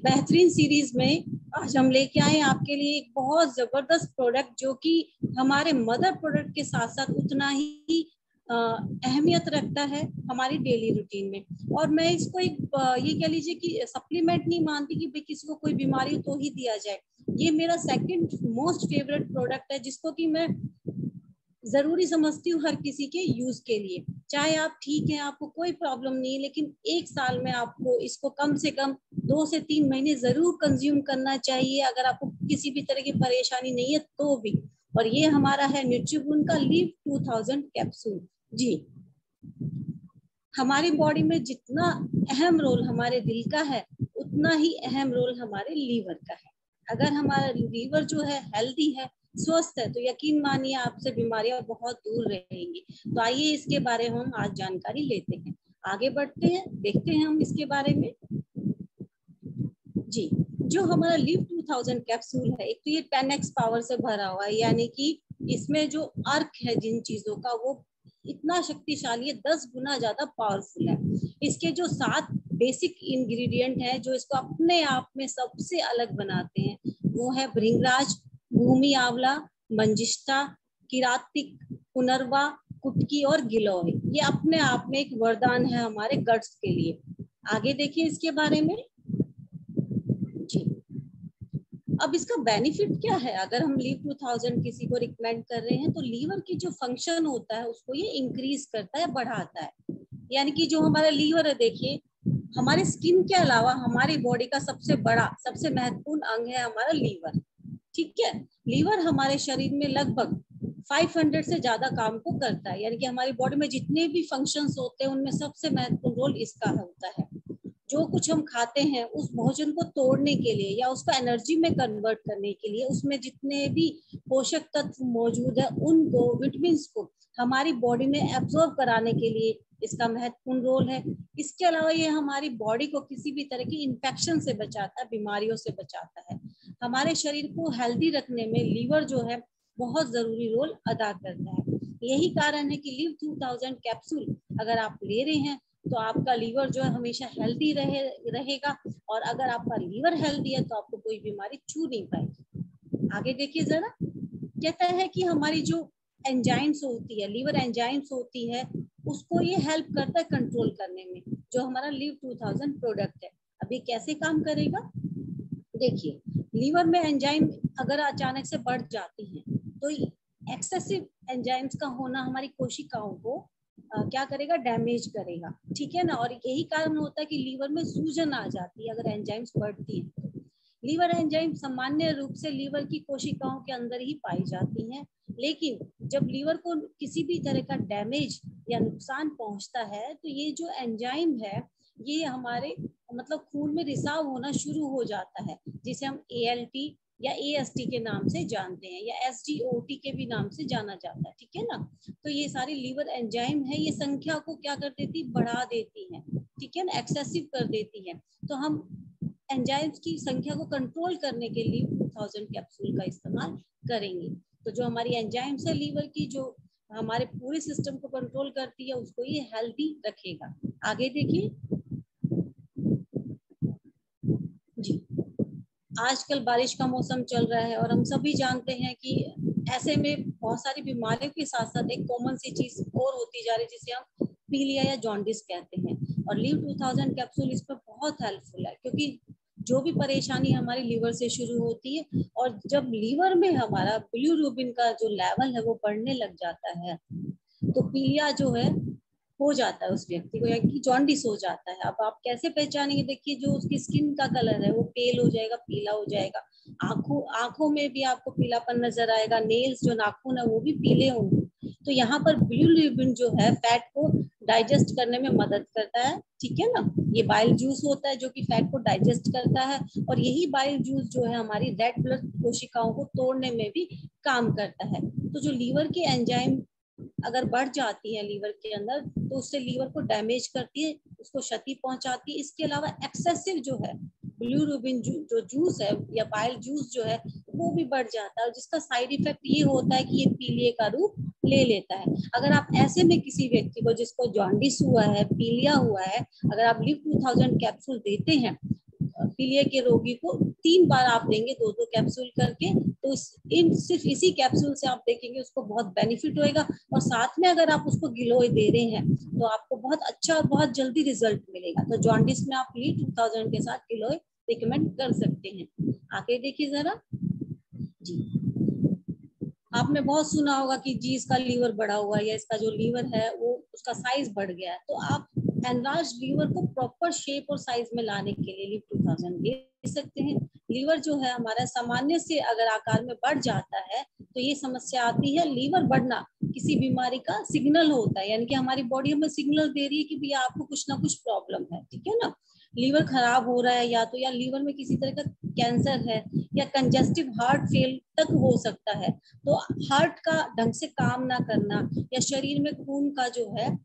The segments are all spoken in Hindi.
बेहतरीन सीरीज में आज हम लेके आए आपके लिए एक बहुत जबरदस्त प्रोडक्ट, जो कि हमारे मदर प्रोडक्ट के साथ साथ उतना ही अहमियत रखता है हमारी डेली रूटीन में। और मैं इसको एक ये कह लीजिए कि सप्लीमेंट नहीं मानती कि किसी को कोई बीमारी तो ही दिया जाए। ये मेरा सेकंड मोस्ट फेवरेट प्रोडक्ट है, जिसको कि मैं जरूरी समझती हूँ हर किसी के यूज के लिए। चाहे आप ठीक है, आपको कोई प्रॉब्लम नहीं है, लेकिन एक साल में आपको इसको कम से कम 2 से 3 महीने जरूर कंज्यूम करना चाहिए, अगर आपको किसी भी तरह की परेशानी नहीं है तो भी। और ये हमारा है न्यूट्रीबून का लीव 2000 कैप्सूल। जी, हमारी बॉडी में जितना अहम रोल हमारे दिल का है, उतना ही अहम रोल हमारे लीवर का है। अगर हमारा लीवर जो है हेल्दी है, स्वस्थ है, तो यकीन मानिए आपसे बीमारियां बहुत दूर रहेंगी। तो आइए इसके बारे में हम आज जानकारी लेते हैं, आगे बढ़ते हैं, देखते हैं हम इसके बारे में। जी, जो हमारा लीव 2000 कैप्सूल है, एक तो ये 10x पावर से भरा हुआ है, यानी कि इसमें जो अर्क है जिन चीजों का, वो इतना शक्तिशाली है, 10 गुना ज्यादा पावरफुल है। इसके जो 7 बेसिक इंग्रेडिएंट हैं जो इसको अपने आप में सबसे अलग बनाते हैं, वो है भृंगराज, भूमि आंवला, मंजिष्ठा, किरातिक, पुनर्वा, कुटकी और गिलोय। ये अपने आप में एक वरदान है हमारे गट्स के लिए। आगे देखिए इसके बारे में। जी, अब इसका बेनिफिट क्या है? अगर हम लीव 2000 किसी को रिकमेंड कर रहे हैं, तो लीवर की जो फंक्शन होता है उसको ये इंक्रीज करता है, बढ़ाता है। यानी कि जो हमारा लीवर है, देखिए हमारे स्किन के अलावा हमारी बॉडी का सबसे बड़ा, सबसे महत्वपूर्ण अंग है हमारा लीवर। ठीक है, लीवर हमारे शरीर में लगभग 500 से ज्यादा काम को करता है। यानी कि हमारी बॉडी में जितने भी फंक्शंस होते हैं, उनमें सबसे महत्वपूर्ण रोल इसका होता है। जो कुछ हम खाते हैं, उस भोजन को तोड़ने के लिए या उसको एनर्जी में कन्वर्ट करने के लिए, उसमें जितने भी पोषक तत्व मौजूद है, उनको, विटामिन्स को हमारी बॉडी में एब्जॉर्ब कराने के लिए इसका महत्वपूर्ण रोल है। इसके अलावा ये हमारी बॉडी को किसी भी तरह की इंफेक्शन से बचाता है, बीमारियों से बचाता है। हमारे शरीर को हेल्दी रखने में लीवर जो है बहुत जरूरी रोल अदा करता है। यही कारण है कि लीव 2000 कैप्सूल अगर आप ले रहे हैं, तो आपका लीवर जो है हमेशा हेल्दी रहेगा। और अगर आपका लीवर हेल्दी है, तो आपको कोई बीमारी छू नहीं पाएगी। आगे देखिए जरा, कहता है कि हमारी जो एंजाइम्स होती है, लीवर एंजाइम्स होती है, उसको ये हेल्प करता है कंट्रोल करने में, जो हमारा लीव 2000 प्रोडक्ट है। अभी कैसे काम करेगा देखिए। लीवर में एंजाइम अगर अचानक से बढ़ जाती है, तो एक्सेसिव एंजाइम्स का होना हमारी कोशिकाओं को क्या करेगा, डैमेज करेगा। ठीक है ना। और यही कारण होता है कि लीवर में सूजन आ जाती है अगर एंजाइम्स बढ़ती है। लीवर एंजाइम सामान्य रूप से लीवर की कोशिकाओं के अंदर ही पाई जाती हैं, लेकिन जब लीवर को किसी भी तरह का डैमेज या नुकसान पहुंचता है, तो ये जो एंजाइम है, ये हमारे मतलब खून में रिसाव होना शुरू हो जाता है, जिसे हम ALT या AST के नाम से जानते हैं, या SGOT के भी नाम से जाना जाता है। ठीक है ना। तो ये सारी लीवर एंजाइम है, ये संख्या को क्या कर देती, बढ़ा देती है। ठीक है ना, एक्सेसिव कर देती है। तो हम एंजाइम्स की संख्या को कंट्रोल करने के लिए 2000 कैप्सूल का इस्तेमाल करेंगे। तो जो हमारी एंजाइम्स है लीवर की, जो हमारे पूरे सिस्टम को कंट्रोल करती है, उसको ये हेल्दी रखेगा। आगे देखिए जी, आजकल बारिश का मौसम चल रहा है, और हम सभी जानते हैं कि ऐसे में बहुत सारी बीमारियों के साथ साथ एक कॉमन सी चीज और होती जा रही है, जिसे हम पीलिया या जॉन्डिस कहते हैं। और लीव 2000 कैप्सूल इस पर बहुत हेल्पफुल है, क्योंकि जो भी परेशानी हमारी लीवर से शुरू होती है, और जब लीवर में हमारा बिलिरुबिन का जो लेवल है वो बढ़ने लग जाता है, तो पीलिया जो है हो जाता है उस व्यक्ति को, या कि जॉन्डिस हो जाता है। अब आप कैसे पहचानेंगे? देखिए, जो उसकी स्किन का कलर है वो पेल हो जाएगा, पीला हो जाएगा। आंखों में भी आपको पीलापन नजर आएगा। नेल्स, जो नाखून है, वो भी पीले होंगे। तो यहाँ पर बिलिरुबिन जो है फैट को डाइजेस्ट करने में मदद करता है। ठीक है ना। ये बाइल जूस होता है जो कि फैट को डाइजेस्ट करता है, और यही बाइल जूस जो है हमारी रेड ब्लड कोशिकाओं को तोड़ने में भी काम करता है। तो जो लीवर की एंजाइम अगर बढ़ जाती है लीवर के अंदर, तो उससे लीवर को डैमेज करती है, उसको क्षति पहुंचाती है। इसके अलावा एक्सेसिव जो है बिलिरुबिन जो जूस है या बाइल जूस जो है, वो भी बढ़ जाता है, जिसका साइड इफेक्ट ये होता है कि ये पीलिया का रूप ले लेता है। अगर आप ऐसे में किसी व्यक्ति को जिसको जॉन्डिस हुआ है, पीलिया हुआ है, अगर आप लीव 2000 कैप्सूल देते हैं, पीलिया के रोगी को 3 बार आप देंगे 2-2 कैप्सूल करके, तो सिर्फ इसी कैप्सूल से आप देखेंगे उसको बहुत बेनिफिट होएगा। और साथ में अगर आप उसको गिलोय दे रहे हैं तो आपको बहुत अच्छा और बहुत जल्दी रिजल्ट मिलेगा। तो जॉन्डिस में आप ली 2000 के साथ गिलोय रिकमेंड कर सकते हैं। आगे देखिए जरा जी, आपने बहुत सुना होगा कि जी इसका लीवर बढ़ा हुआ है या इसका जो लीवर है वो उसका साइज बढ़ गया है। तो आप एनलार्ज लीवर को प्रॉपर शेप और साइज में लाने के लिए लिव 2000 दे सकते हैं। लीवर जो है हमारा सामान्य से अगर आकार में बढ़ जाता है तो ये समस्या आती है। लीवर बढ़ना किसी बीमारी का सिग्नल होता है, यानी कि हमारी बॉडी हमें सिग्नल दे रही है कि भैया आपको कुछ ना कुछ प्रॉब्लम है, ठीक है ना। लीवर खराब हो रहा है या तो, या लीवर में किसी तरह का कैंसर है या कंजेस्टिव हार्ट फेल तक हो सकता है। तो हार्ट का ढंग से काम ना करना या शरीर में खून का जो है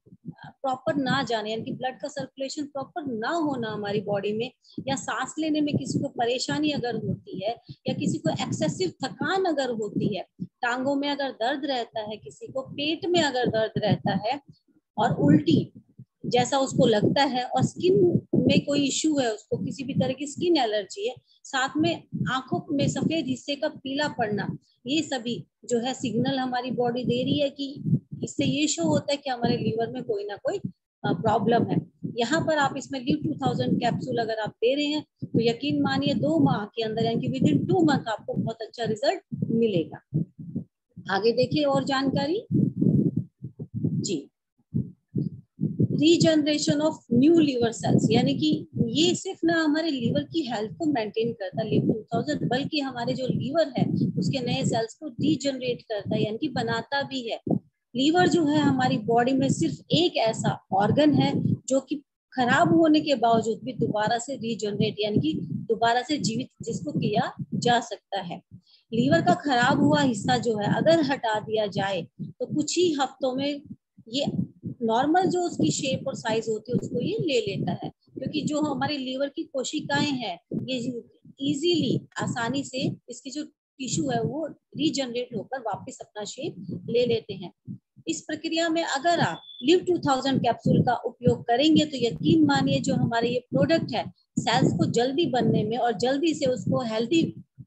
प्रॉपर ना जाने, यानी कि ब्लड का सर्कुलेशन प्रॉपर ना होना हमारी बॉडी में, या सांस लेने में किसी को परेशानी अगर होती है या किसी को एक्सेसिव थकान अगर होती है, टांगों में अगर दर्द रहता है, किसी को पेट में अगर दर्द रहता है और उल्टी जैसा उसको लगता है, और स्किन में कोई इश्यू है, उसको किसी भी तरह की स्किन एलर्जी है, साथ में आंखों में सफेद हिस्से का पीला पड़ना, ये सभी जो है सिग्नल हमारी बॉडी दे रही है कि इससे ये शो होता है कि हमारे लीवर में कोई ना कोई प्रॉब्लम है। यहाँ पर आप इसमें लिव 2000 कैप्सूल अगर आप दे रहे हैं तो यकीन मानिए 2 माह के अंदर, यानी कि विद इन 2 मंथ आपको बहुत अच्छा रिजल्ट मिलेगा। आगे देखिए और जानकारी जी, regeneration of new liver cells, यानी कि ये सिर्फ ना हमारे लीवर की हेल्थ को मेंटेन करता है लिव 2000, बल्कि हमारे जो लीवर है उसके नए सेल्स को रीजनरेट करता है, यानी कि बनाता भी है। लीवर जो है हमारी बॉडी में सिर्फ एक ऐसा ऑर्गन है जो कि खराब होने के बावजूद भी दोबारा से रीजनरेट, यानी कि दोबारा से जीवित जिसको किया जा सकता है। लीवर का खराब हुआ हिस्सा जो है अगर हटा दिया जाए तो कुछ ही हफ्तों में ये नॉर्मल जो उसकी शेप और साइज होती है उसको ये ले लेता है, क्योंकि जो हमारे लीवर की कोशिकाएं हैं ये इजीली आसानी से इसकी जो टिश्यू है वो रीजनरेट होकर वापस अपना शेप ले लेते हैं। इस प्रक्रिया में अगर आप लिव 2000 कैप्सूल का उपयोग करेंगे तो यकीन मानिए जो हमारे ये प्रोडक्ट है सेल्स को जल्दी बनने में और जल्दी से उसको हेल्दी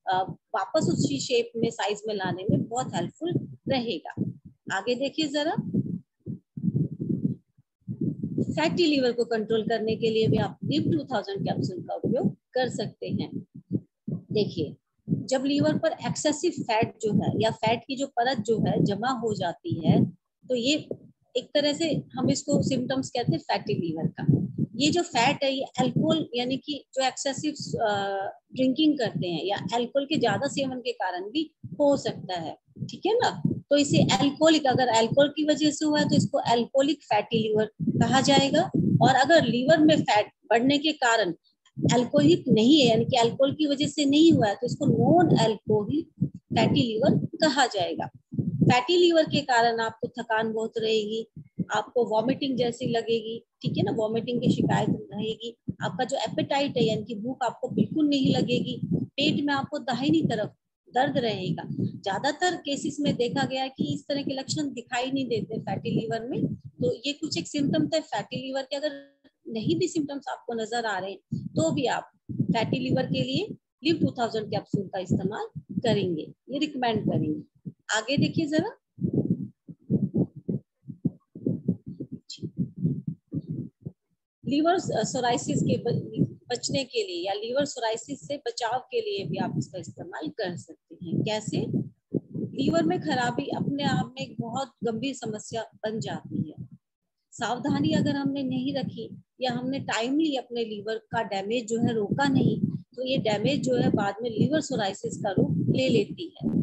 वापस उसी शेप में साइज में लाने में बहुत हेल्पफुल रहेगा। आगे देखिए जरा, फैटी लीवर को कंट्रोल करने के लिए भी आप लिव 2000 कैप्सूल का उपयोग कर सकते हैं। देखिए, जब लीवर पर एक्सेसिव फैट जो है या फैट की जो परत जो है जमा हो जाती है तो ये एक तरह से हम इसको सिम्टम्स कहते हैं फैटी लीवर का। ये जो फैट है ये अल्कोहल, यानी कि जो एक्सेसिव ड्रिंकिंग करते हैं या अल्कोहल के ज्यादा सेवन के कारण भी हो सकता है, ठीक है ना। तो इसे अल्कोहलिक, अगर अल्कोहल की वजह से हुआ है तो इसको अल्कोहलिक फैटी लीवर कहा जाएगा। और अगर लीवर में फैट बढ़ने के कारण अल्कोहलिक नहीं है, यानी कि अल्कोहल की वजह से नहीं हुआ है, तो इसको नॉन अल्कोहलिक फैटी लीवर कहा जाएगा। फैटी लीवर के कारण आपको थकान बहुत रहेगी, आपको वॉमिटिंग जैसी लगेगी, ठीक है ना, वॉमिटिंग की शिकायत रहेगी। आपका जो एपेटाइट है यानी कि भूख आपको बिल्कुल नहीं लगेगी। पेट में आपको दाहिनी तरफ दर्द रहेगा। ज्यादातर केसेस में देखा गया है कि इस तरह के लक्षण दिखाई नहीं देते फैटी लीवर में। तो ये कुछ एक सिम्टम थे फैटी लीवर के। अगर नहीं भी सिम्टम्स आपको नजर आ रहे हैं तो भी आप फैटी लीवर के लिए लिव 2000 कैप्सूल का इस्तेमाल करेंगे, ये रिकमेंड करेंगे। आगे देखिए जरा, लीवर सोराइसिस के बचने के लिए या लीवर सोराइसिस से बचाव के लिए भी आप इसका इस्तेमाल कर सकते हैं। कैसे? लीवर में खराबी अपने आप में एक बहुत गंभीर समस्या बन जाती है। सावधानी अगर हमने नहीं रखी या हमने टाइमली अपने लीवर का डैमेज जो है रोका नहीं तो ये डैमेज जो है बाद में लीवर सोराइसिस का रूप ले लेती है।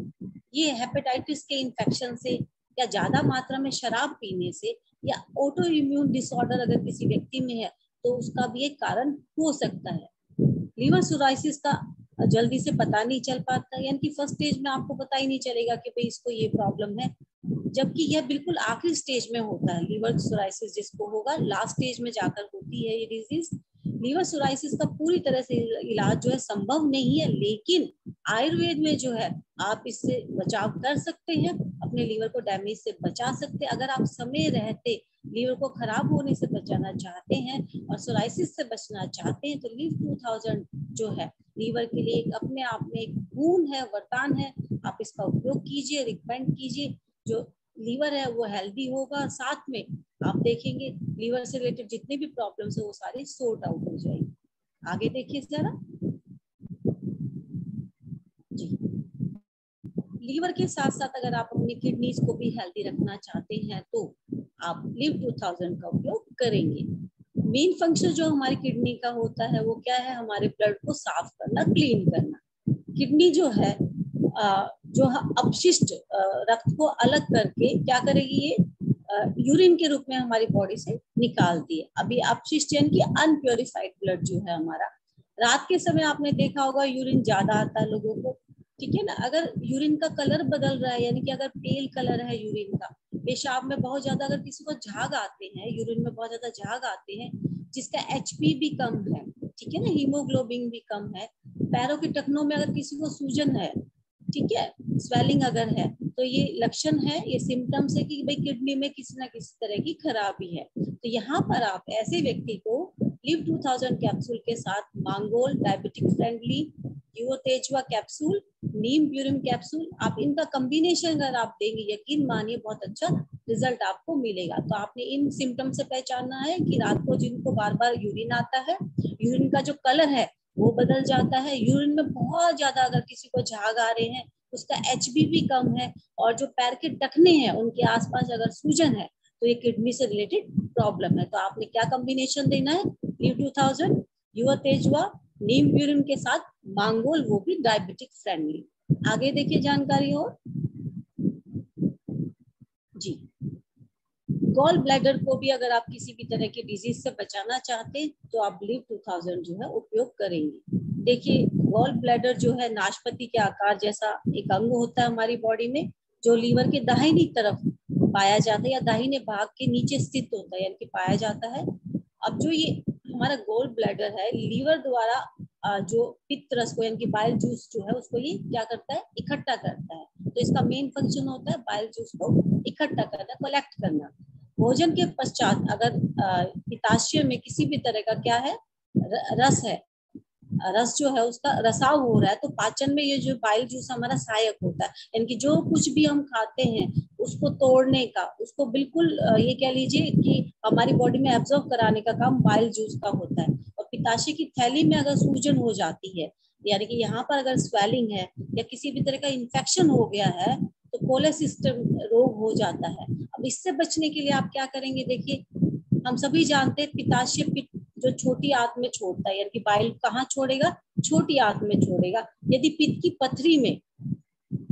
ये हेपेटाइटिस के इन्फेक्शन से या ज्यादा मात्रा में शराब पीने से या ऑटो इम्यून डिसऑर्डर अगर किसी व्यक्ति में है तो उसका भी एक कारण हो सकता है। लीवर सोराइसिस का जल्दी से पता नहीं चल पाता, यानी कि फर्स्ट स्टेज में आपको पता ही नहीं चलेगा कि भाई इसको ये प्रॉब्लम है, जबकि यह बिल्कुल आखिरी स्टेज में होता है। लीवर सोराइसिस जिसको होगा लास्ट स्टेज में जाकर होती है ये डिजीज। लीवर सोराइसिस का पूरी तरह से इलाज जो है संभव नहीं है, लेकिन आयुर्वेद में जो है आप इससे बचाव कर सकते हैं, अपने लीवर को डैमेज से बचा सकते हैं। अगर आप समय रहते लीवर को खराब होने से बचाना चाहते हैं और सोराइसिस से बचना चाहते हैं, तो लिव 2000 जो है लीवर के लिए एक अपने आप में एक गुण है, वरदान है। आप इसका उपयोग कीजिए, रिकमेंड कीजिए। जो लीवर है वो हेल्दी होगा, साथ में आप देखेंगे लीवर से रिलेटेड जितने भी प्रॉब्लम्स है वो सारी सॉर्ट आउट हो जाएगी। आगे देखिए जरा जी। लीवर के साथ साथ अगर आप अपनी किडनीज को भी हेल्दी रखना चाहते हैं तो आप लिव 2000 का उपयोग करेंगे। मेन फंक्शन जो हमारी किडनी का होता है वो क्या है, हमारे ब्लड को साफ करना, क्लीन करना। किडनी जो है जो अपशिष्ट रक्त को अलग करके क्या करेगी, ये यूरिन के रूप में हमारी बॉडी से निकालती है। अभी अपशिष्ट यानी कि अनप्योरिफाइड ब्लड जो है हमारा, रात के समय आपने देखा होगा यूरिन ज्यादा आता है लोगों को, ठीक है ना। अगर यूरिन का कलर बदल रहा है, यानी कि अगर पेल कलर है यूरिन का, पेशाब में बहुत ज्यादा अगर किसी को झाग आते हैं, यूरिन में बहुत ज्यादा झाग आते हैं, जिसका एचपी भी कम है, ठीक है ना, हीमोग्लोबिन भी कम है, पैरों के टखनों में अगर किसी को सूजन है, ठीक है, स्वेलिंग अगर है, तो ये लक्षण है, ये सिम्टम्स है कि भाई किडनी में किसी ना किसी तरह की खराबी है। तो यहाँ पर आप ऐसे व्यक्ति को लिव 2000 कैप्सूल के साथ मांगोल डायबिटिक फ्रेंडली, यूओ तेजवा कैप्सूल, नीम प्यूरिम कैप्सूल, आप इनका कॉम्बिनेशन अगर आप देंगे, यकीन मानिए बहुत अच्छा रिजल्ट आपको मिलेगा। तो आपने इन सिम्टम से पहचानना है कि रात को जिनको बार बार यूरिन आता है, यूरिन का जो कलर है वो बदल जाता है, यूरिन में बहुत ज्यादा अगर किसी को झाग आ रहे हैं, उसका एचबी भी कम है, और जो पैर के टखने हैं उनके आसपास अगर सूजन है, तो ये किडनी से रिलेटेड प्रॉब्लम है। तो आपने क्या कॉम्बिनेशन देना है, लिव 2000, युवा तेजवा, नीम प्यूरिन के साथ मांगोल, वो भी डायबिटिक फ्रेंडली। आगे देखिए जानकारी और जी। गॉल ब्लैडर को भी अगर आप किसी भी तरह की डिजीज से बचाना चाहते हैं तो आप लिव 2000 जो है उपयोग करेंगे। देखिए गॉल ब्लैडर जो है नाशपाती के आकार जैसा एक अंग होता है हमारी बॉडी में, जो लीवर के दाहिनी तरफ पाया जाता है या दाहिने भाग के नीचे स्थित होता है, यानी कि पाया जाता है। अब जो ये हमारा गॉल ब्लैडर है, लीवर द्वारा जो पित्त रस को यानी कि बाइल जूस जो है उसको ये क्या करता है, इकट्ठा करता है। तो इसका मेन फंक्शन होता है बाइल जूस को इकट्ठा करना, कलेक्ट करना। भोजन के पश्चात अगर पित्ताशय में किसी भी तरह का क्या है, रस है, रस जो है उसका रसाव हो रहा है, तो पाचन में ये जो बाइल जूस हमारा सहायक होता है, यानी कि जो कुछ भी हम खाते हैं उसको तोड़ने का, उसको बिल्कुल ये कह लीजिए कि हमारी बॉडी में एब्जॉर्ब कराने का काम बाइल जूस का होता है। और पित्ताशय की थैली में अगर सूजन हो जाती है, यानी कि यहाँ पर अगर स्वेलिंग है या किसी भी तरह का इंफेक्शन हो गया है, तो कोलेसिस्टम रोग हो जाता है। अब इससे बचने के लिए आप क्या करेंगे, देखिए हम सभी जानते हैं पित्ताशय पित्त जो छोटी आंत में छोड़ता है, यानी कि बाइल कहाँ छोड़ेगा, छोटी आंत में छोड़ेगा। यदि पित्त की पथरी में,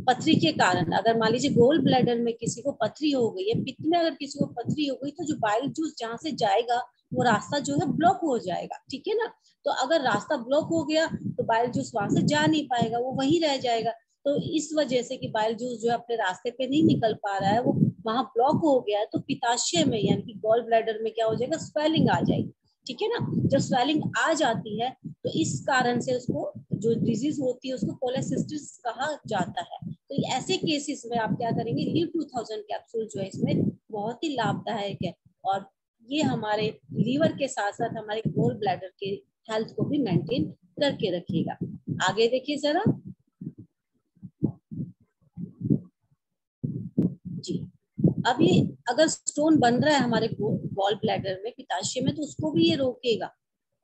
पथरी के कारण अगर मान लीजिए गोल ब्लैडर में किसी को पथरी हो गई है, पित्त में अगर किसी को पथरी हो गई, तो जो बाइल जूस जहाँ से जाएगा वो रास्ता जो है ब्लॉक हो जाएगा, ठीक है ना। तो अगर रास्ता ब्लॉक हो गया तो बाइल जूस वहां से जा नहीं पाएगा, वो वहीं रह जाएगा। तो इस वजह से कि बाइल जूस जो है अपने रास्ते पे नहीं निकल पा रहा है, वो वहां ब्लॉक हो गया है, तो पित्ताशय में यानी कि गॉल ब्लैडर में क्या हो जाएगा, स्वेलिंग आ जाएगी, ठीक है ना। जब स्वेलिंग आ जाती है तो इस कारण से उसको जो डिजीज होती है उसको कोलेसिस्टिस कहा जाता है। तो ऐसे केसेस में आप क्या करेंगे, लिव 2000 कैप्सूल जो है इसमें बहुत ही लाभदायक है, और ये हमारे लीवर के साथ साथ हमारे गोल ब्लैडर के हेल्थ को भी मेंटेन करके रखेगा। आगे देखिए जरा जी। अब ये अगर स्टोन बन रहा है हमारे गॉल ब्लैडर में, पित्ताशय में, तो उसको भी ये रोकेगा।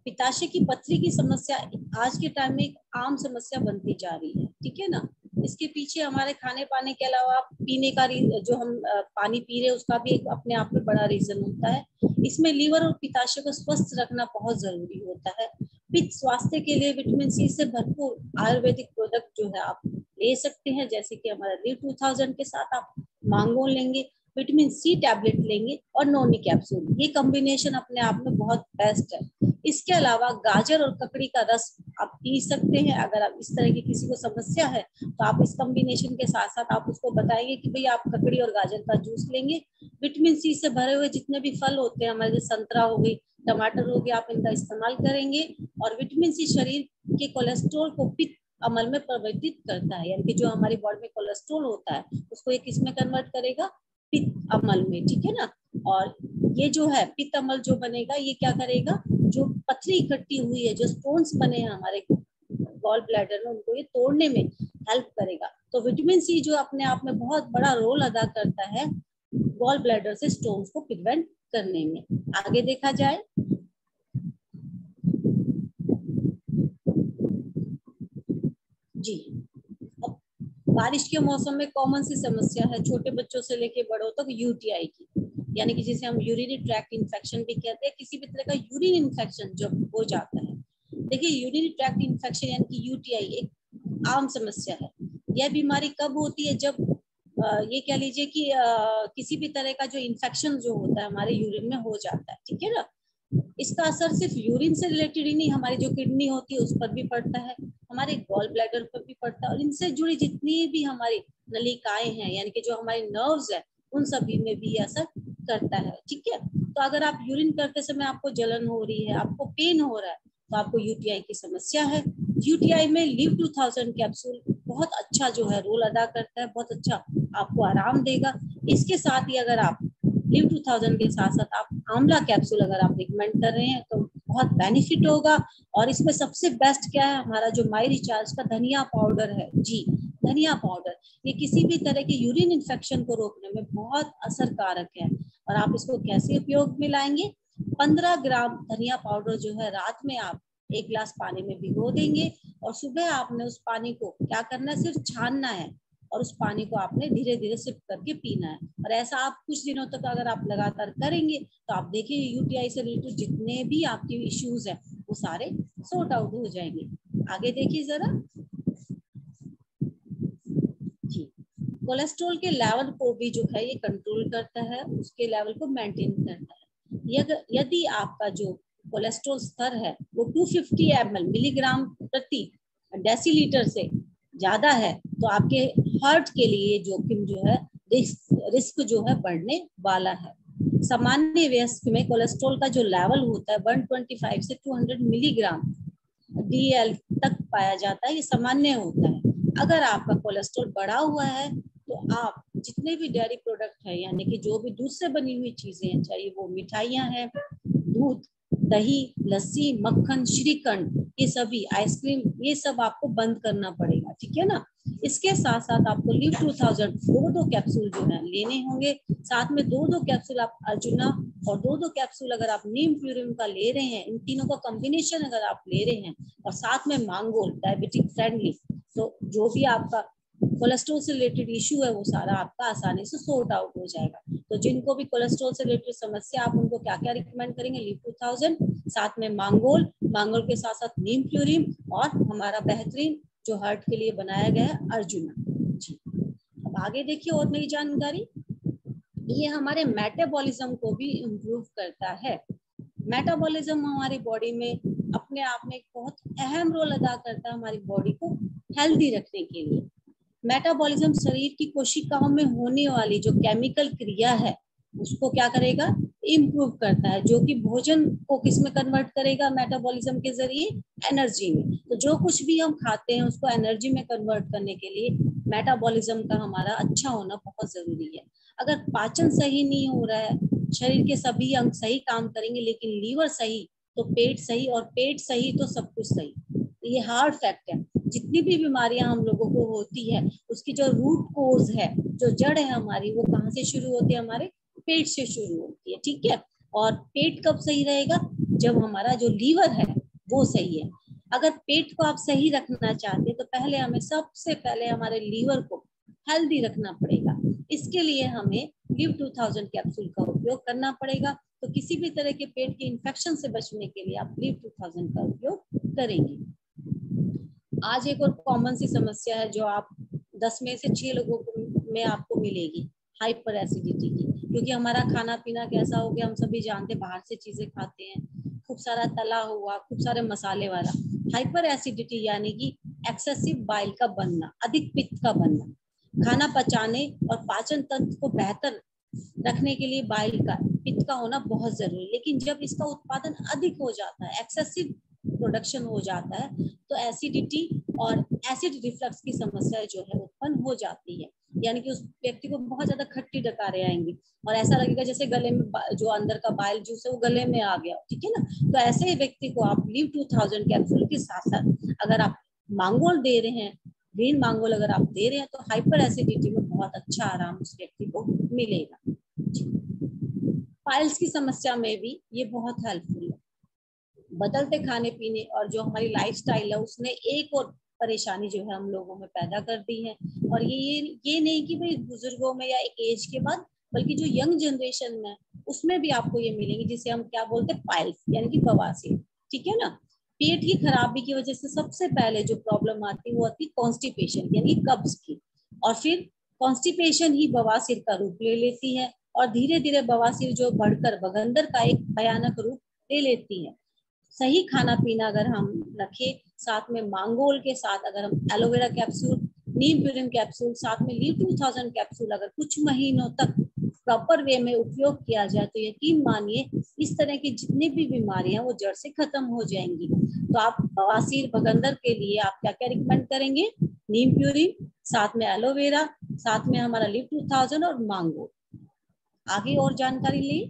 पित्ताशय की पथरी की समस्या आज के टाइम में एक आम समस्या बनती जा रही है, ठीक है ना। इसके पीछे हमारे खाने पाने के अलावा पीने का जो हम पानी पी रहे हैं उसका भी एक अपने आप में बड़ा रीजन होता है। इसमें लीवर और पित्ताशय को स्वस्थ रखना बहुत जरूरी होता है। पित्त स्वास्थ्य के लिए विटामिन सी से भरपूर आयुर्वेदिक प्रोडक्ट जो है आप ले सकते हैं, जैसे कि हमारा लिव 2000 के साथ आप मांगो लेंगे, विटामिन सी टैबलेट लेंगे और नोनी कैप्सूल, ये कॉम्बिनेशन अपने आप में बहुत बेस्ट है। इसके अलावा गाजर और ककड़ी का रस आप पी सकते हैं। अगर आप इस तरह की किसी को समस्या है तो आप इस कॉम्बिनेशन के साथ साथ आप उसको बताएंगे कि भाई आप ककड़ी और गाजर का जूस लेंगे। विटामिन सी से भरे हुए जितने भी फल होते हैं हमारे, संतरा हो गई, टमाटर हो गया, आप इनका इस्तेमाल करेंगे। और विटामिन सी शरीर के कोलेस्ट्रॉल को पित्त अमल में परिवर्तित करता है, यानी कि जो हमारी बॉडी में कोलेस्ट्रॉल होता है उसको ये किस में कन्वर्ट करेगा, पित्त अमल में, ठीक है ना। और ये जो है पित्त अम्ल जो बनेगा, ये क्या करेगा, जो पथरी इकट्ठी हुई है, जो स्टोन्स बने हैं हमारे गॉल ब्लैडर में, उनको ये तोड़ने में हेल्प करेगा। तो विटामिन सी जो अपने आप में बहुत बड़ा रोल अदा करता है गॉल ब्लैडर से स्टोन्स को प्रिवेंट करने में। आगे देखा जाए, जी अब बारिश के मौसम में कॉमन सी समस्या है छोटे बच्चों से लेके बड़ों तक यूटीआई की, यानी कि जिसे हम यूरिनरी ट्रैक्ट इन्फेक्शन भी कहते हैं। किसी भी तरह का यूरिन इन्फेक्शन जब हो जाता है, देखिए यूरिनरी ट्रैक्ट इन्फेक्शन यानी कि यूटीआई एक आम समस्या है। यह बीमारी कब होती है, जब ये कह लीजिए कि किसी भी तरह का जो इन्फेक्शन जो होता है हमारे यूरिन में हो जाता है, ठीक है ना। इसका असर सिर्फ यूरिन से रिलेटेड ही नहीं, हमारी जो किडनी होती है उस पर भी पड़ता है, हमारे गॉल ब्लैडर पर भी पड़ता है, और इनसे जुड़ी जितनी भी हमारी नलिकाएं हैं, यानी कि जो हमारे नर्व्स है, उन सभी में भी असर करता है, ठीक है। तो अगर आप यूरिन करते समय आपको जलन हो रही है, आपको पेन हो रहा है, तो आपको यूटीआई की समस्या है। यूटीआई में लिव 2000 कैप्सूल बहुत अच्छा जो है रोल अदा करता है, बहुत अच्छा आपको आराम देगा। इसके साथ ही अगर आप लिव 2000 के साथ साथ आप आंवला कैप्सूल अगर आप रिकमेंड कर रहे हैं तो बहुत बेनिफिट होगा। और इसमें सबसे बेस्ट क्या है, हमारा जो माई रिचार्ज का धनिया पाउडर है, जी धनिया पाउडर, ये किसी भी तरह के यूरिन इन्फेक्शन को रोकने में बहुत असरकारक है। और आप इसको कैसे उपयोग में लाएंगे, 15 ग्राम धनिया पाउडर जो है रात में आप 1 गिलास पानी में भिगो देंगे, और सुबह आपने उस पानी को क्या करना है, सिर्फ छानना है, और उस पानी को आपने धीरे धीरे सिप करके पीना है। और ऐसा आप कुछ दिनों तक अगर आप लगातार करेंगे तो आप देखिए यूटीआई से रिलेटेड जितने भी आपके इश्यूज हैं वो सारे सॉर्ट आउट हो जाएंगे। आगे देखिए जरा, जी कोलेस्ट्रॉल के लेवल को भी जो है ये कंट्रोल करता है, उसके लेवल को मेंटेन करता है। यदि आपका जो कोलेस्ट्रॉल स्तर है वो 250 ml मिलीग्राम प्रति डेसीलीटर से ज्यादा है, तो आपके हार्ट के लिए जोखिम जो है, रिस्क जो है बढ़ने वाला है। सामान्य वयस्क में कोलेस्ट्रॉल का जो लेवल होता है 125 से 200 मिलीग्राम डीएल तक पाया जाता है, ये सामान्य होता है। अगर आपका कोलेस्ट्रॉल बढ़ा हुआ है तो आप जितने भी डेयरी प्रोडक्ट है, यानी कि जो भी दूध से बनी हुई चीजें हैं, चाहे वो मिठाइयाँ हैं, दूध, दही, लस्सी, मक्खन, श्रीखंड, ये सभी आइसक्रीम, ये सब आपको बंद करना पड़ेगा, ठीक है ना। इसके साथ साथ आपको लिव 2000 दो कैप्सूल जो है लेने होंगे, साथ में दो कैप्सूल आप अर्जुना और दो कैप्सूल अगर आप नीम फ्यूरिन का ले रहे हैं, इन तीनों का कॉम्बिनेशन अगर आप ले रहे हैं, और साथ में मांगोल डायबिटिक फ्रेंडली, तो जो भी आपका कोलेस्ट्रॉल से रिलेटेड इशू है वो सारा आपका आसानी से सॉर्ट आउट हो जाएगा। तो जिनको भी कोलेस्ट्रॉल से रिलेटेड समस्या, आप उनको क्या क्या रिकमेंड करेंगे, लिव 2000, साथ में मांगोल के साथ साथ नीम फ्यूरिन, और हमारा बेहतरीन जो हार्ट के लिए बनाया गया है अर्जुना। जी अब आगे देखिए और नई जानकारी, ये हमारे मेटाबॉलिज्म को भी इम्प्रूव करता है। मेटाबॉलिज्म हमारी बॉडी में अपने आप में एक बहुत अहम रोल अदा करता है हमारी बॉडी को हेल्दी रखने के लिए। मेटाबॉलिज्म शरीर की कोशिकाओं में होने वाली जो केमिकल क्रिया है उसको क्या करेगा, इम्प्रूव करता है, जो कि भोजन को किस में कन्वर्ट करेगा, मेटाबॉलिज्म के जरिए एनर्जी में। तो जो कुछ भी हम खाते हैं उसको एनर्जी में कन्वर्ट करने के लिए मेटाबॉलिज्म का हमारा अच्छा होना बहुत जरूरी है। अगर पाचन सही नहीं हो रहा है, शरीर के सभी अंग सही काम करेंगे लेकिन लीवर सही तो पेट सही, और पेट सही तो सब कुछ सही। ये हार्ड फैक्ट है। जितनी भी बीमारियां हम लोगों को होती है उसकी जो रूट कोज है, जो जड़ है हमारी, वो कहाँ से शुरू होती है, हमारे पेट से शुरू होती है, ठीक है। और पेट कब सही रहेगा, जब हमारा जो लीवर है वो सही है। अगर पेट को आप सही रखना चाहते हैं तो पहले हमें सबसे पहले हमारे लीवर को हेल्दी रखना पड़ेगा। इसके लिए हमें लिव 2000 कैप्सूल का उपयोग करना पड़ेगा। तो किसी भी तरह के पेट के इन्फेक्शन से बचने के लिए आप लिव 2000 का उपयोग करेंगे। आज एक और कॉमन सी समस्या है जो आप 10 में से 6 लोगों में आपको मिलेगी, हाइपर एसिडिटी की। क्योंकि हमारा खाना पीना कैसा हो गया हम सभी जानते, बाहर से चीजें खाते हैं, खूब सारा तला हुआ, खूब सारे मसाले वाला। हाइपर एसिडिटी यानी कि एक्सेसिव बाइल का बनना, अधिक पित्त का बनना। खाना पचाने और पाचन तंत्र को बेहतर रखने के लिए बाइल का, पित्त का होना बहुत जरूरी है। लेकिन जब इसका उत्पादन अधिक हो जाता है, एक्सेसिव प्रोडक्शन हो जाता है, तो एसिडिटी और एसिड रिफ्लक्स की समस्या जो है उत्पन्न हो जाती है। यानी कि उस व्यक्ति को बहुत ज्यादा खट्टी डकारे आएंगी और ऐसा लगेगा जैसे गले में जो अंदर का बाइल जूस है वो गले में आ गया, ठीक है ना। तो ऐसे व्यक्ति को आप लीव 2000 कैप्सूल के साथ साथ अगर आप मांगोल दे रहे हैं, ग्रीन मांगोल अगर आप दे रहे हैं, तो हाइपर एसिडिटी में बहुत अच्छा आराम उस व्यक्ति को मिलेगा। पाइल्स की समस्या में भी ये बहुत हेल्पफुल है। बदलते खाने पीने और जो हमारी लाइफस्टाइल है उसने एक और परेशानी जो है हम लोगों में पैदा कर दी है। और ये नहीं कि भाई बुजुर्गों में या एक एज के बाद, बल्कि जो यंग जनरेशन में उसमें भी आपको ये मिलेंगी, जिसे हम क्या बोलते हैं पाइल्स, यानी कि बवासीर, ठीक है ना। पेट की खराबी की वजह से सबसे पहले जो प्रॉब्लम आती है वो आती है कॉन्स्टिपेशन, यानी कब्ज की, और फिर कॉन्स्टिपेशन ही बवासीर का रूप ले लेती है और धीरे धीरे बवासीर जो बढ़कर बगंदर का एक भयानक रूप ले लेती है। सही खाना पीना अगर हम रखें, साथ में मांगोल के साथ अगर हम एलोवेरा कैप्सूल, नीम प्यूरिन कैप्सूल, साथ में लीव 2000 कैप्सूल अगर कुछ महीनों तक प्रॉपर वे में उपयोग किया जाए, तो यकीन मानिए इस तरह की जितनी भी बीमारियां वो जड़ से खत्म हो जाएंगी। तो आप बवासीर बगंदर के लिए आप क्या क्या रिकमेंड करेंगे? नीम प्यूरिन, साथ में एलोवेरा, साथ में हमारा लीव 2000 और मांगोल। आगे और जानकारी लें।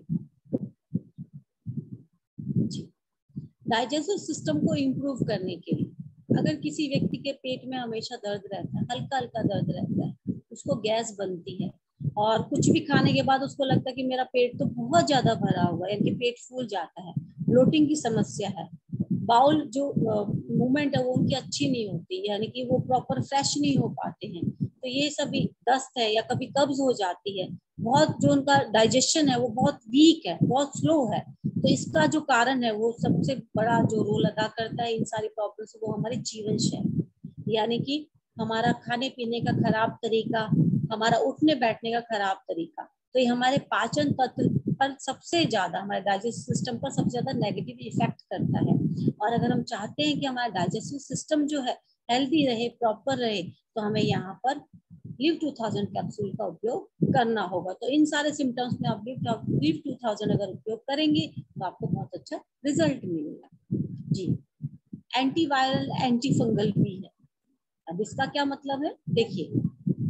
डाइजेस्टिव सिस्टम को इम्प्रूव करने के लिए अगर किसी व्यक्ति के पेट में हमेशा दर्द रहता है, हल्का हल्का दर्द रहता है, उसको गैस बनती है और कुछ भी खाने के बाद उसको लगता है कि मेरा पेट तो बहुत ज्यादा भरा हुआ है, यानी कि पेट फूल जाता है, ब्लोटिंग की समस्या है, बाउल जो मूवमेंट है वो उनकी अच्छी नहीं होती, यानी कि वो प्रॉपर फ्रेश नहीं हो पाते हैं, तो ये सभी दस्त है या कभी कब्ज हो जाती है, बहुत जो उनका डाइजेशन है वो बहुत वीक है, बहुत स्लो है, तो इसका जो कारण है वो सबसे बड़ा जो रोल अदा करता है इन सारी प्रॉब्लम्स, वो हमारी जीवन शैली, यानी कि हमारा खाने पीने का खराब तरीका, हमारा उठने बैठने का खराब तरीका, तो ये हमारे पाचन तंत्र पर सबसे ज्यादा, हमारे डाइजेस्टिव सिस्टम पर सबसे ज्यादा नेगेटिव इफेक्ट करता है। और अगर हम चाहते हैं कि हमारा डाइजेस्टिव सिस्टम जो है हेल्दी रहे, प्रॉपर रहे, तो हमें यहाँ पर लीव 2000 कैप्सूल का उपयोग करना होगा। तो इन सारे सिम्टम्स में आप लीव 2000 अगर उपयोग करेंगे तो आपको बहुत अच्छा रिजल्ट मिलेगा। जी, एंटीवायरल एंटी फंगल भी है। अब इसका क्या मतलब है? देखिए,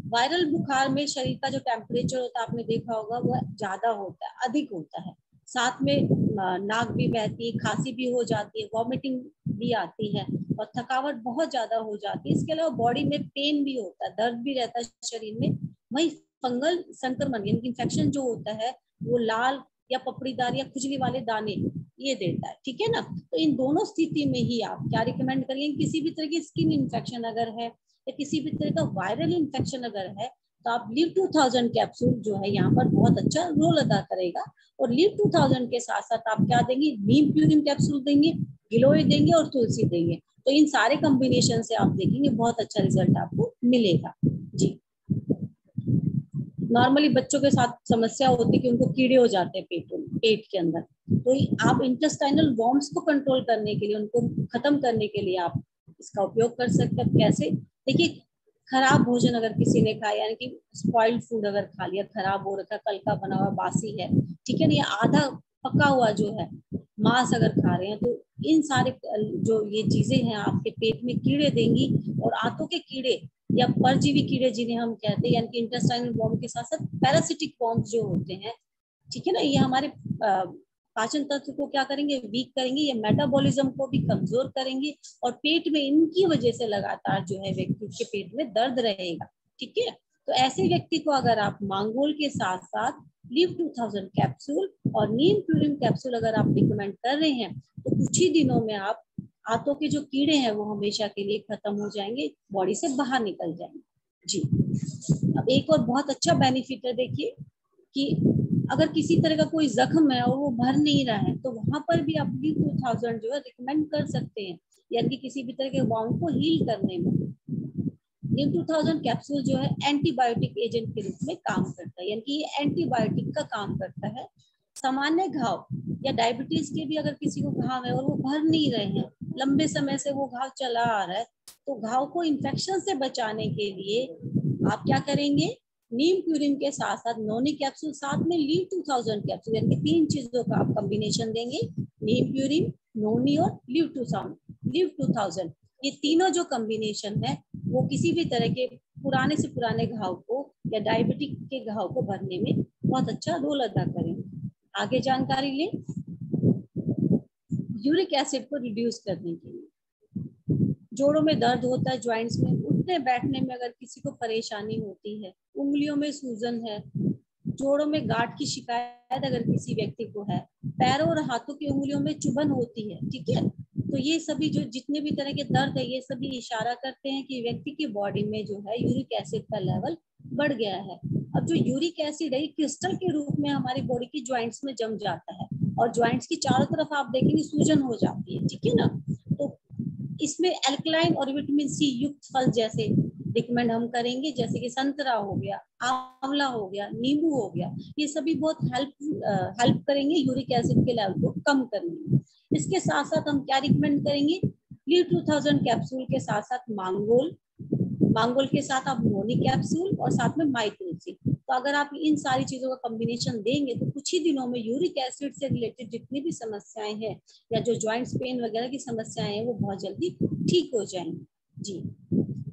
वायरल बुखार में शरीर का जो टेम्परेचर होता है आपने देखा होगा वो ज्यादा होता है, अधिक होता है, साथ में नाक भी बहती है, खांसी भी हो जाती है, वॉमिटिंग भी आती है और थकावट बहुत ज्यादा हो जाती है। इसके अलावा बॉडी में पेन भी होता है, दर्द भी रहता है शरीर में। वही फंगल संक्रमण यानी इन्फेक्शन जो होता है वो लाल या पपड़ीदार या खुजली वाले दाने ये देता है, ठीक है ना। तो इन दोनों स्थिति में ही आप क्या रिकमेंड करिए? किसी भी तरह की स्किन इन्फेक्शन अगर है या किसी भी तरह का वायरल इन्फेक्शन अगर है, तो आप लीव 2000 कैप्सूल जो है यहाँ पर बहुत अच्छा रोल अदा करेगा। और लीव 2000 के साथ साथ आप क्या देंगे? नीम प्यूरिन कैप्सूल देंगे, गिलोय देंगे और तुलसी देंगे। तो इन सारे कॉम्बिनेशन से आप देखेंगे बहुत अच्छा रिजल्ट आपको मिलेगा। जी, नॉर्मली बच्चों के साथ समस्या होती है कि उनको कीड़े हो जाते हैं पेट के अंदर, तो आप इंटेस्टाइनल वॉर्म्स को कंट्रोल करने के लिए, उनको खत्म करने के लिए आप इसका उपयोग कर सकते हैं। कैसे? देखिए, खराब भोजन अगर किसी ने खाया, यानी कि स्पॉइल्ड फूड अगर खा लिया, खराब हो रखा, कल का बना हुआ बासी है, ठीक है ना, ये आधा पका हुआ जो है मांस अगर खा रहे हैं, तो इन सारे जो ये चीजें हैं आपके पेट में कीड़े देंगी। और आंतों के कीड़े या परजीवी कीड़े जिन्हें हम कहते हैं, यानी कि इंटेस्टाइनल वॉर्म के साथ साथ पैरासिटिक वॉर्म्स जो होते हैं, ठीक है ना, ये हमारे पाचन तंत्र को क्या करेंगे? वीक करेंगे, ये मेटाबॉलिज्म को भी कमजोर करेंगे और पेट में इनकी वजह से लगातार जो है व्यक्ति के पेट में दर्द रहेगा, ठीक है। तो ऐसे व्यक्ति को अगर आप मांगोल के साथ साथ लीव 2000 कैप्सूल और नीम प्यूरिन कैप्सूल अगर आप रिकमेंड कर रहे हैं, तो कुछ ही दिनों में आप हाथों के जो कीड़े हैं वो हमेशा के लिए खत्म हो जाएंगे, बॉडी से बाहर निकल जाएंगे। जी, अब एक और बहुत अच्छा बेनिफिट है, देखिए कि अगर किसी तरह का कोई जख्म है और वो भर नहीं रहा है, तो वहां पर भी आप लीव 2000 जो है रिकमेंड कर सकते हैं, यानी कि किसी भी तरह के वाउंड को हील करने में लीव 2000 कैप्सूल जो है एंटीबायोटिक एजेंट के रूप में काम करता है, यानी कि ये एंटीबायोटिक का काम करता है। सामान्य घाव या डायबिटीज के भी अगर किसी को घाव है और वो भर नहीं रहे हैं, लंबे समय से वो घाव चला आ रहा है, तो घाव को इन्फेक्शन से बचाने के लिए आप क्या करेंगे? नीम प्यूरिन के साथ साथ नोनी कैप्सूल, साथ में लीव 2000 कैप्सूल, यानी कि 3 चीजों का आप कॉम्बिनेशन देंगे, नीम प्यूरिन, नोनी और लीव 2000। ये तीनों जो कॉम्बिनेशन है वो किसी भी तरह के पुराने से पुराने घाव को या डायबिटिक के घाव को भरने में बहुत अच्छा रोल अदा करेंगे। आगे जानकारी लें, यूरिक एसिड को रिड्यूस करने के लिए, जोड़ों में दर्द होता है, ज्वाइंट्स में उठने बैठने में अगर किसी को परेशानी होती है, उंगलियों में सूजन है, जोड़ों में गांठ की शिकायत अगर किसी व्यक्ति को है, पैरों और हाथों की उंगलियों में चुभन होती है, ठीक है, तो ये सभी जो जितने भी तरह के दर्द है ये सभी इशारा करते हैं कि व्यक्ति की बॉडी में जो है यूरिक एसिड का लेवल बढ़ गया है। अब जो यूरिक एसिड है क्रिस्टल के रूप में हमारी बॉडी की ज्वाइंट्स में जम जाता है और ज्वाइंट्स की चारों तरफ आप देखेंगे सूजन हो जाती है, ठीक है ना। तो इसमें एल्कलाइन और विटामिन सी युक्त फल जैसे रिकमेंड हम करेंगे, जैसे कि संतरा हो गया, आंवला हो गया, नींबू हो गया, ये सभी बहुत हेल्प करेंगे यूरिक एसिड के लेवल को कम करने में। इसके साथ साथ हम क्या रिकमेंड करेंगे, लीव 2000 कैप्सूल के साथ साथ मांगोल के साथ आप मोनी कैप्सूल और साथ में माई तुलसी। तो अगर आप इन सारी चीजों का कॉम्बिनेशन देंगे तो कुछ ही दिनों में यूरिक एसिड से रिलेटेड जितनी भी समस्याएं हैं या जो ज्वाइंट्स पेन वगैरह की समस्याएं हैं वो बहुत जल्दी ठीक हो जाएंगी। जी,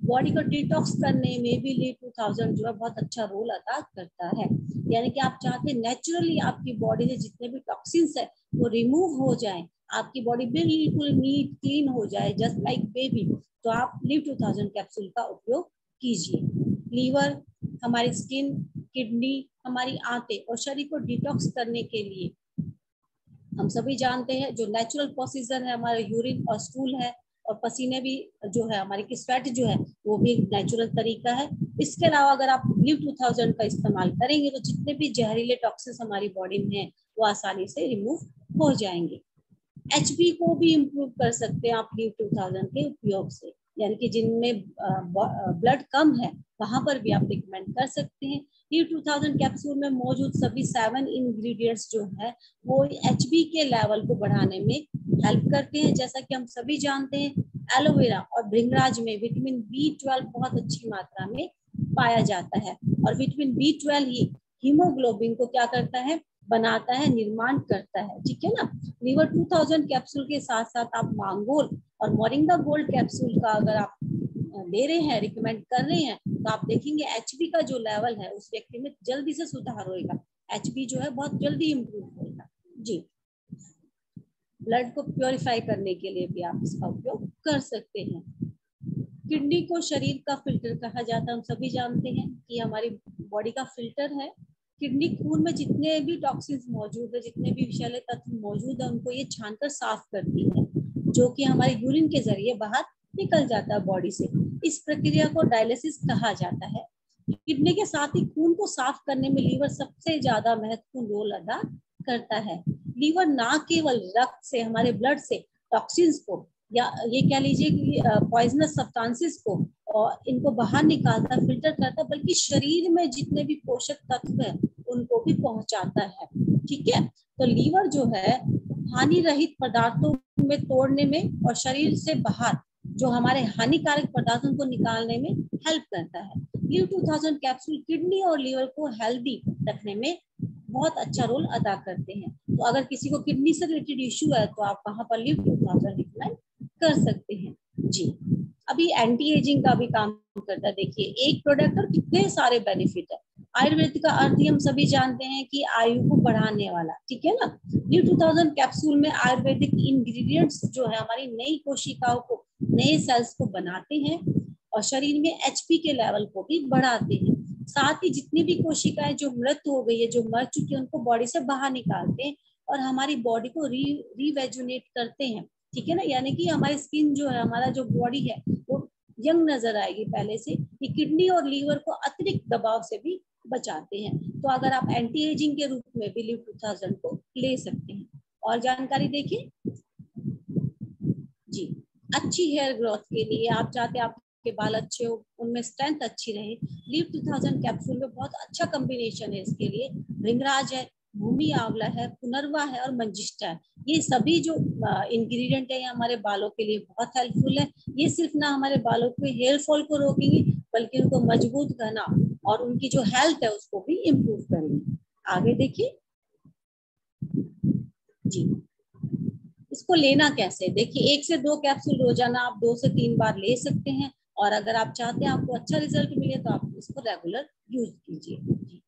बॉडी को डिटॉक्स करने में भी लीव 2000 जो है बहुत अच्छा रोल अदा करता है। यानी कि आप चाहते हैं नेचुरली आपकी बॉडी से जितने भी टॉक्सिन्स है वो रिमूव हो जाए, आपकी बॉडी बिल्कुल नीट क्लीन हो जाए जस्ट लाइक बेबी, तो आप लीव 2000 कैप्सूल का उपयोग कीजिए। लीवर, हमारी स्किन, किडनी, हमारी आंतें और शरीर को डिटॉक्स करने के लिए हम सभी जानते हैं जो नेचुरल प्रोसीजर है हमारा यूरिन और स्टूल है, और पसीने भी जो है हमारी की स्वेट जो है वो भी एक नेचुरल तरीका है। इसके अलावा अगर आप लीव 2000 का इस्तेमाल करेंगे तो जितने भी जहरीले टॉक्सिन्स हमारी बॉडी में है वो आसानी से रिमूव हो जाएंगे। एचबी को भी इम्प्रूव कर सकते हैं आप लीव 2000 के उपयोग से, यानी कि जिनमें ब्लड कम है वहां पर भी आप रिकमेंड कर सकते हैं। लीव 2000 कैप्सूल में मौजूद सभी 7 इंग्रेडिएंट्स जो है वो एचबी के लेवल को बढ़ाने में हेल्प करते हैं। जैसा कि हम सभी जानते हैं एलोवेरा और भृंगराज में विटामिन B12 बहुत अच्छी मात्रा में पाया जाता है, और विटामिन B12 ही हीमोग्लोबिन को क्या करता है, बनाता है, निर्माण करता है, ठीक है ना। लीवर 2000 कैप्सूल के साथ साथ आप मांगोल और मोरिंगा गोल्ड कैप्सूल का अगर आप दे रहे हैं, रिकमेंड कर रहे हैं, तो आप देखेंगे एचबी का जो लेवल है उस व्यक्ति में जल्दी से सुधार होएगा, एचबी जो है बहुत जल्दी इम्प्रूव होएगा। जी, ब्लड को प्योरीफाई करने के लिए भी आप इसका उपयोग कर सकते हैं। किडनी को शरीर का फिल्टर कहा जाता है, हम सभी जानते हैं कि हमारी बॉडी का फिल्टर है। किडनी खून में जितने भी टॉक्सिन्स मौजूद है, जितने भी विषैले तत्व मौजूद है, उनको ये छानकर साफ करती है, जो कि हमारे यूरिन के जरिए बाहर निकल जाता है बॉडी से। इस प्रक्रिया को डायलिसिस कहा जाता है। किडनी के साथ ही खून को साफ करने में लीवर सबसे ज्यादा महत्वपूर्ण रोल अदा करता है। लीवर ना केवल रक्त से, हमारे ब्लड से टॉक्सिन्स को या ये कह लीजिए कि पॉइजनस सब्सटेंसेस को और इनको बाहर निकालता, फिल्टर करता, बल्कि शरीर में जितने भी पोषक तत्व हैं उनको भी पहुंचाता है, ठीक है। तो लीवर जो है हानि रहित पदार्थों में तोड़ने में और शरीर से बाहर जो हमारे हानिकारक पदार्थों को निकालने में हेल्प करता है। लीव 2000 कैप्सूल किडनी और लीवर को हेल्दी रखने में बहुत अच्छा रोल अदा करते हैं। तो अगर किसी को किडनी से रिलेटेड इश्यू है तो आप वहां पर लीव 2000 रिकमेंड कर सकते हैं। जी, अभी एंटी एजिंग का भी काम करता है। देखिए, एक प्रोडक्ट और कितने सारे बेनिफिट है। आयुर्वेद का अर्थ हम सभी जानते हैं कि आयु को बढ़ाने वाला, ठीक है ना। लीव 2000 कैप्सूल में आयुर्वेदिक इंग्रेडिएंट्स जो है हमारी नई कोशिकाओं को, नए सेल्स को बनाते हैं और शरीर में एचपी के लेवल को भी बढ़ाते हैं। साथ ही जितनी भी कोशिकाएं जो मृत हो गई है, जो मर चुकी है, उनको बॉडी से बाहर निकालते हैं और हमारी बॉडी को रिवेजुनेट करते हैं, ठीक है ना। यानी कि हमारी स्किन जो है, हमारा जो बॉडी है वो यंग नजर आएगी पहले से। ये किडनी और लीवर को अतिरिक्त दबाव से भी बचाते हैं। तो अगर आप एंटी एजिंग के रूप में भी लीव 2000 को ले सकते हैं। और जानकारी देखिए जी, अच्छी हेयर ग्रोथ के लिए आप चाहते हैं आपके बाल अच्छे हो, उनमें स्ट्रेंथ अच्छी रहे, लीव 2000 कैप्सूल में बहुत अच्छा कॉम्बिनेशन है इसके लिए। भृंगराज है, भूमि आंवला है, पुनर्वा है और मंजिष्ठा है। ये सभी जो इंग्रेडिएंट है हमारे बालों के लिए बहुत हेल्पफुल है। ये सिर्फ ना हमारे बालों के हेयर फॉल को रोकेंगे बल्कि उनको मजबूत करना और उनकी जो हेल्थ है उसको भी इम्प्रूव करेंगे। आगे देखिए जी, इसको लेना कैसे। देखिए, 1 से 2 कैप्सूल रोजाना आप 2 से 3 बार ले सकते हैं, और अगर आप चाहते हैं आपको अच्छा रिजल्ट मिले तो आप इसको रेगुलर यूज कीजिए जी।